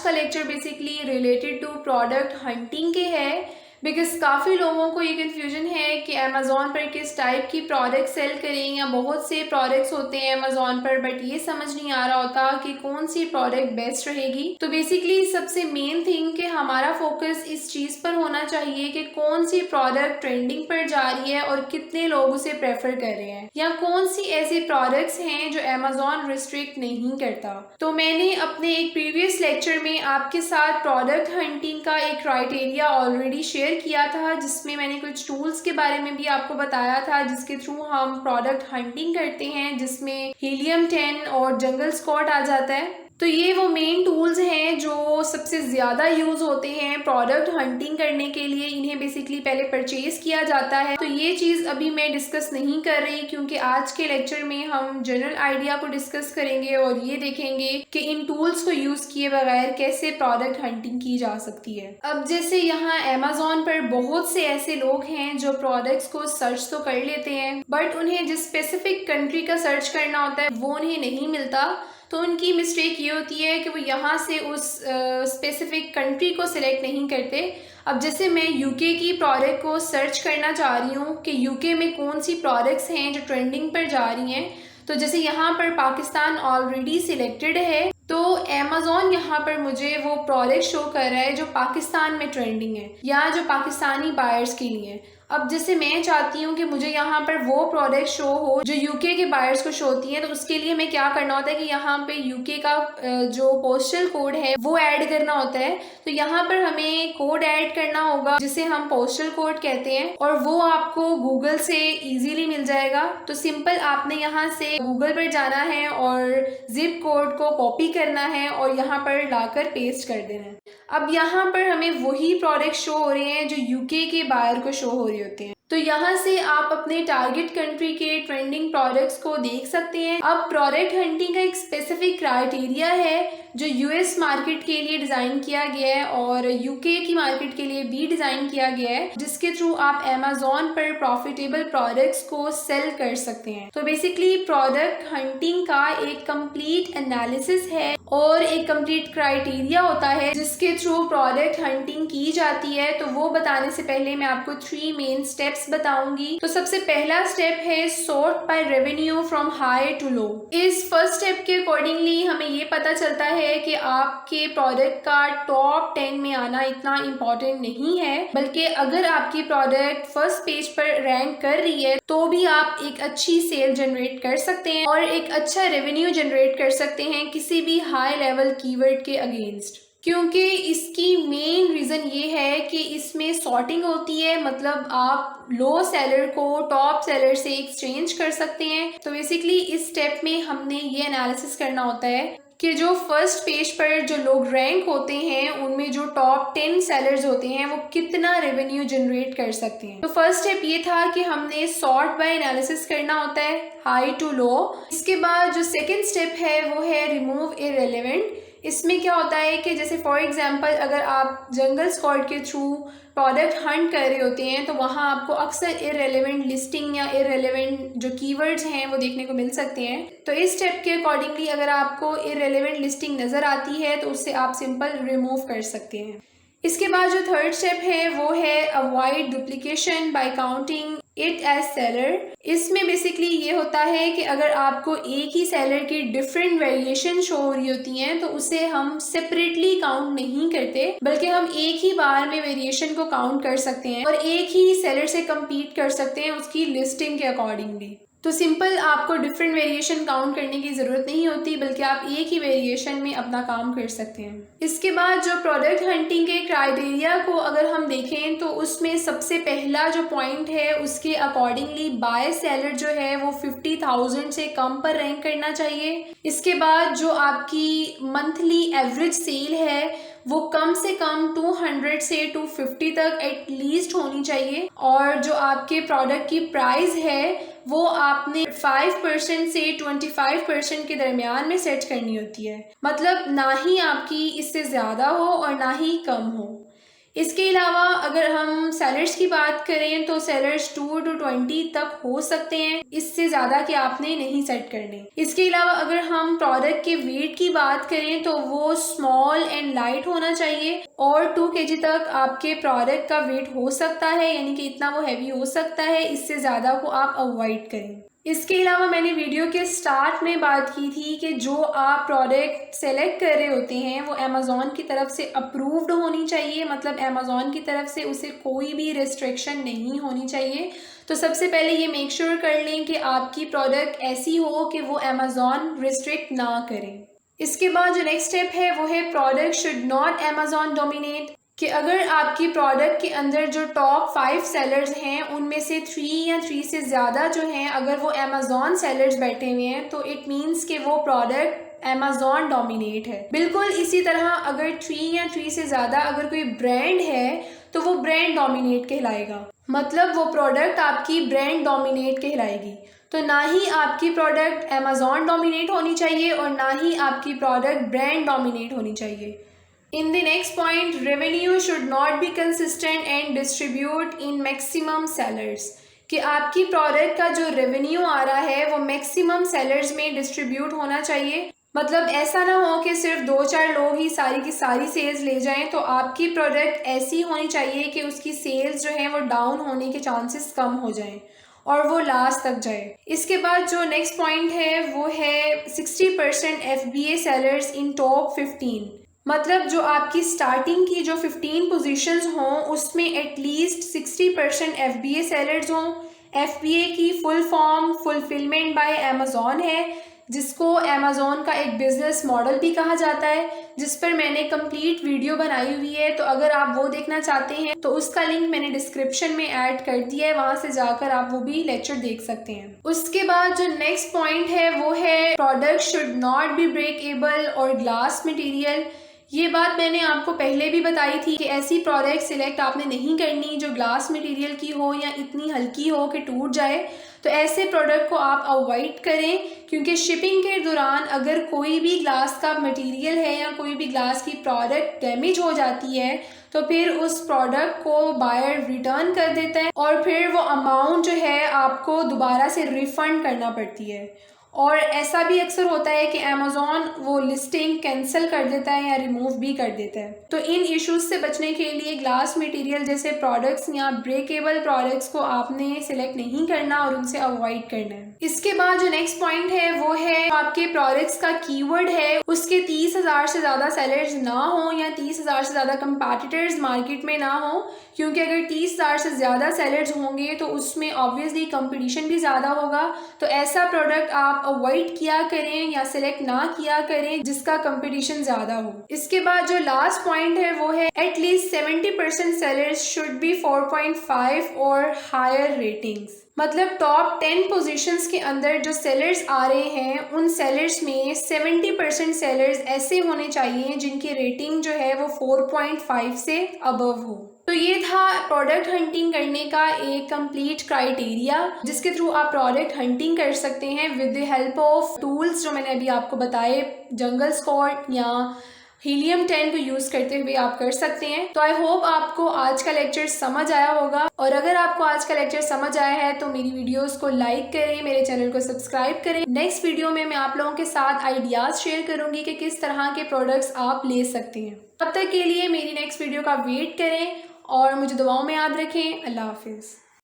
का lecture basically related to product hunting के है, बिकॉज काफ़ी लोगों को ये कन्फ्यूजन है कि अमेज़ॉन पर किस टाइप की प्रोडक्ट सेल करें, या बहुत से प्रोडक्ट्स होते हैं अमेज़ॉन पर बट ये समझ नहीं आ रहा होता कि कौन सी प्रोडक्ट बेस्ट रहेगी। तो बेसिकली सबसे मेन थिंग कि हमारा फोकस इस चीज़ पर होना चाहिए कि कौन सी प्रोडक्ट ट्रेंडिंग पर जा रही है और कितने लोग उसे प्रेफर कर रहे हैं, या कौन सी ऐसी प्रोडक्ट्स हैं जो अमेज़ॉन रिस्ट्रिक्ट नहीं करता। तो मैंने अपने एक प्रीवियस लेक्चर में आपके साथ प्रोडक्ट हंटिंग का एक क्राइटेरिया ऑलरेडी शेयर किया था, जिसमें मैंने कुछ टूल्स के बारे में भी आपको बताया था जिसके थ्रू हम प्रोडक्ट हंटिंग करते हैं, जिसमें हीलियम 10 और जंगल स्पॉट आ जाता है। तो ये वो मेन टूल्स हैं जो सबसे ज़्यादा यूज़ होते हैं प्रोडक्ट हंटिंग करने के लिए। इन्हें बेसिकली पहले परचेज किया जाता है। तो ये चीज़ अभी मैं डिस्कस नहीं कर रही, क्योंकि आज के लेक्चर में हम जनरल आइडिया को डिस्कस करेंगे और ये देखेंगे कि इन टूल्स को यूज़ किए बगैर कैसे प्रोडक्ट हंटिंग की जा सकती है। अब जैसे यहाँ अमेज़ॉन पर बहुत से ऐसे लोग हैं जो प्रोडक्ट्स को सर्च तो कर लेते हैं, बट उन्हें जिस स्पेसिफिक कंट्री का सर्च करना होता है वो उन्हें नहीं मिलता। तो उनकी मिस्टेक ये होती है कि वो यहाँ से उस स्पेसिफिक कंट्री को सिलेक्ट नहीं करते। अब जैसे मैं यूके की प्रोडक्ट को सर्च करना चाह रही हूँ कि यूके में कौन सी प्रोडक्ट्स हैं जो ट्रेंडिंग पर जा रही हैं, तो जैसे यहाँ पर पाकिस्तान ऑलरेडी सिलेक्टेड है, तो अमेज़ॉन यहाँ पर मुझे वो प्रोडक्ट शो कर रहा है जो पाकिस्तान में ट्रेंडिंग है या जो पाकिस्तानी बायर्स के लिए। अब जैसे मैं चाहती हूँ कि मुझे यहाँ पर वो प्रोडक्ट शो हो जो यूके के बायर्स को शो होती है, तो उसके लिए मैं क्या करना होता है कि यहाँ पे यूके का जो पोस्टल कोड है वो ऐड करना होता है। तो यहाँ पर हमें कोड ऐड करना होगा जिसे हम पोस्टल कोड कहते हैं, और वो आपको गूगल से इजीली मिल जाएगा। तो सिंपल आपने यहाँ से गूगल पर जाना है और जिप कोड को कॉपी करना है और यहाँ पर लाकर पेस्ट कर देना है। अब यहाँ पर हमें वही प्रोडक्ट शो हो रहे हैं जो यूके के बायर को शो हो रहे होते हैं। तो यहाँ से आप अपने टारगेट कंट्री के ट्रेंडिंग प्रोडक्ट्स को देख सकते हैं। अब प्रोडक्ट हंटिंग का एक स्पेसिफिक क्राइटेरिया है जो यूएस मार्केट के लिए डिज़ाइन किया गया है और यूके की मार्केट के लिए भी डिज़ाइन किया गया है, जिसके थ्रू आप अमेज़ॉन पर प्रॉफिटेबल प्रोडक्ट्स को सेल कर सकते हैं। तो बेसिकली प्रोडक्ट हंटिंग का एक कंप्लीट एनालिसिस है और एक कंप्लीट क्राइटेरिया होता है जिसके थ्रू प्रोडक्ट हंटिंग की जाती है। तो वो बताने से पहले मैं आपको 3 मेन स्टेप्स बताऊंगी। तो सबसे पहला स्टेप है sort by revenue from high to low. इस फर्स्ट स्टेप के अकॉर्डिंगली हमें ये पता चलता है कि आपके प्रोडक्ट का टॉप 10 में आना इतना इम्पोर्टेंट नहीं है, बल्कि अगर आपकी प्रोडक्ट फर्स्ट पेज पर रैंक कर रही है तो भी आप एक अच्छी सेल जनरेट कर सकते हैं और एक अच्छा रेवेन्यू जनरेट कर सकते हैं किसी भी हाई लेवल कीवर्ड के अगेंस्ट। क्योंकि इसकी मेन रीज़न ये है कि इसमें सॉर्टिंग होती है, मतलब आप लो सेलर को टॉप सेलर से एक्सचेंज कर सकते हैं। तो बेसिकली इस स्टेप में हमने ये एनालिसिस करना होता है कि जो फर्स्ट पेज पर जो लोग रैंक होते हैं उनमें जो टॉप 10 सेलर्स होते हैं वो कितना रेवेन्यू जनरेट कर सकते हैं। तो फर्स्ट स्टेप ये था कि हमने सॉर्ट बाय एनालिसिस करना होता है हाई टू लो। इसके बाद जो सेकंड स्टेप है वो है रिमूव इररिलेवेंट। इसमें क्या होता है कि जैसे फॉर एग्जांपल अगर आप जंगल स्क्वाड के थ्रू प्रोडक्ट हंट कर रहे होते हैं तो वहाँ आपको अक्सर इररिलेवेंट लिस्टिंग या इररिलेवेंट जो कीवर्ड्स हैं वो देखने को मिल सकते हैं। तो इस स्टेप के अकॉर्डिंगली अगर आपको इररिलेवेंट लिस्टिंग नज़र आती है तो उससे आप सिंपल रिमूव कर सकते हैं। इसके बाद जो थर्ड स्टेप है वो है avoid duplication by counting it as seller. इसमें बेसिकली ये होता है कि अगर आपको एक ही सेलर की डिफरेंट वेरिएशन शो हो रही होती हैं तो उसे हम सेपरेटली काउंट नहीं करते, बल्कि हम एक ही बार में वेरिएशन को काउंट कर सकते हैं और एक ही सेलर से compete कर सकते हैं उसकी लिस्टिंग के अकॉर्डिंगली। तो सिंपल आपको डिफरेंट वेरिएशन काउंट करने की ज़रूरत नहीं होती, बल्कि आप एक ही वेरिएशन में अपना काम कर सकते हैं। इसके बाद जो प्रोडक्ट हंटिंग के क्राइटेरिया को अगर हम देखें तो उसमें सबसे पहला जो पॉइंट है उसके अकॉर्डिंगली बाय सेलर जो है वो 50,000 से कम पर रैंक करना चाहिए। इसके बाद जो आपकी मंथली एवरेज सेल है वो कम से कम 200 से 250 तक एटलीस्ट होनी चाहिए, और जो आपके प्रोडक्ट की प्राइस है वो आपने 5% से 25% के दरमियान में सेट करनी होती है, मतलब ना ही आपकी इससे ज़्यादा हो और ना ही कम हो। इसके अलावा अगर हम सेलर्स की बात करें तो सेलर्स 2 to 20 तक हो सकते हैं, इससे ज़्यादा कि आपने नहीं सेट करने। इसके अलावा अगर हम प्रोडक्ट के वेट की बात करें तो वो स्मॉल एंड लाइट होना चाहिए और 2 kg तक आपके प्रोडक्ट का वेट हो सकता है, यानी कि इतना वो हैवी हो सकता है, इससे ज़्यादा को आप अवॉइड करें। इसके अलावा मैंने वीडियो के स्टार्ट में बात की थी कि जो आप प्रोडक्ट सेलेक्ट कर रहे होते हैं वो अमेज़ॉन की तरफ से अप्रूव्ड होनी चाहिए, मतलब अमेज़ॉन की तरफ से उसे कोई भी रिस्ट्रिक्शन नहीं होनी चाहिए। तो सबसे पहले ये मेक श्योर कर लें कि आपकी प्रोडक्ट ऐसी हो कि वो अमेज़ॉन रिस्ट्रिक्ट ना करें। इसके बाद जो नेक्स्ट स्टेप है वो है product should not Amazon dominate, कि अगर आपकी प्रोडक्ट के अंदर जो टॉप 5 सेलर्स हैं उनमें से 3 या 3 से ज़्यादा जो हैं अगर वो अमेज़ॉन सेलर्स बैठे हुए हैं तो इट मीन्स कि वो प्रोडक्ट अमेज़ॉन डोमिनेट है। बिल्कुल इसी तरह अगर 3 या 3 से ज़्यादा अगर कोई ब्रांड है तो वो ब्रांड डोमिनेट कहलाएगा, मतलब वो प्रोडक्ट आपकी ब्रांड डोमिनेट कहलाएगी। तो ना ही आपकी प्रोडक्ट अमेज़ॉन डोमिनेट होनी चाहिए और ना ही आपकी प्रोडक्ट ब्रांड डोमिनेट होनी चाहिए। In the next point, revenue should not be consistent and distribute in maximum sellers, कि आपकी प्रोडक्ट का जो रेवेन्यू आ रहा है वो मैक्सिमम सेलर्स में डिस्ट्रीब्यूट होना चाहिए। मतलब ऐसा ना हो कि सिर्फ 2-4 लोग ही सारी की सारी सेल्स ले जाएं, तो आपकी प्रोडक्ट ऐसी होनी चाहिए कि उसकी सेल्स जो है वो डाउन होने के चांसेस कम हो जाएं और वो लास्ट तक जाए। इसके बाद जो नेक्स्ट पॉइंट है वो है 60% FBA सेलर्स इन टॉप 15, मतलब जो आपकी स्टार्टिंग की जो 15 पोजीशंस हों उसमें एटलीस्ट 60% FBA सेलर्स हों। FBA की full form fulfilment bye Amazon है, जिसको अमेज़ॉन का एक बिजनेस मॉडल भी कहा जाता है, जिस पर मैंने कंप्लीट वीडियो बनाई हुई है। तो अगर आप वो देखना चाहते हैं तो उसका लिंक मैंने डिस्क्रिप्शन में ऐड कर दिया है, वहां से जाकर आप वो भी लेक्चर देख सकते हैं। उसके बाद जो नेक्स्ट पॉइंट है वो है product should not be breakable और ग्लास मटेरियल। ये बात मैंने आपको पहले भी बताई थी कि ऐसी प्रोडक्ट सिलेक्ट आपने नहीं करनी जो ग्लास मटेरियल की हो या इतनी हल्की हो कि टूट जाए। तो ऐसे प्रोडक्ट को आप अवॉइड करें, क्योंकि शिपिंग के दौरान अगर कोई भी ग्लास का मटेरियल है या कोई भी ग्लास की प्रोडक्ट डैमेज हो जाती है तो फिर उस प्रोडक्ट को बायर रिटर्न कर देता है और फिर वो अमाउंट जो है आपको दोबारा से रिफ़ंड करना पड़ती है। और ऐसा भी अक्सर होता है कि अमेज़ॉन वो लिस्टिंग कैंसिल कर देता है या रिमूव भी कर देता है। तो इन इश्यूज से बचने के लिए ग्लास मटेरियल जैसे प्रोडक्ट्स या ब्रेकेबल प्रोडक्ट्स को आपने सिलेक्ट नहीं करना और उनसे अवॉइड करना है। इसके बाद जो नेक्स्ट पॉइंट है वो है आपके प्रोडक्ट्स का कीवर्ड है उसके 30,000 से ज़्यादा सेलर्स ना हो या 30,000 से ज़्यादा कंपैटिटर्स मार्केट में ना हो, क्योंकि अगर 30,000 से ज़्यादा सेलर्स होंगे तो उसमें ऑब्वियसली कंपटीशन भी ज़्यादा होगा। तो ऐसा प्रोडक्ट आप अवॉइड किया करें या सिलेक्ट ना किया करें जिसका कंपटीशन ज़्यादा हो। इसके बाद जो लास्ट पॉइंट है वो है एटलीस्ट 70% सेलर्स शुड बी 4.5 और हायर रेटिंग्स, मतलब टॉप 10 पोजीशंस के अंदर जो सेलर्स आ रहे हैं उन सेलर्स में 70% सेलर्स ऐसे होने चाहिए जिनकी रेटिंग जो है वो 4.5 से अबव हो। तो ये था प्रोडक्ट हंटिंग करने का एक कंप्लीट क्राइटेरिया जिसके थ्रू आप प्रोडक्ट हंटिंग कर सकते हैं with the help of tools जो मैंने अभी आपको बताए, जंगल स्पॉट या हीलियम 10 को यूज़ करते हुए आप कर सकते हैं। तो आई होप आपको आज का लेक्चर समझ आया होगा, और अगर आपको आज का लेक्चर समझ आया है तो मेरी वीडियोस को लाइक करें, मेरे चैनल को सब्सक्राइब करें। नेक्स्ट वीडियो में मैं आप लोगों के साथ आइडियाज़ शेयर करूंगी कि किस तरह के प्रोडक्ट्स आप ले सकते हैं। तब तक के लिए मेरी नेक्स्ट वीडियो का वेट करें और मुझे दुआओं में याद रखें। अल्लाह हाफिज़।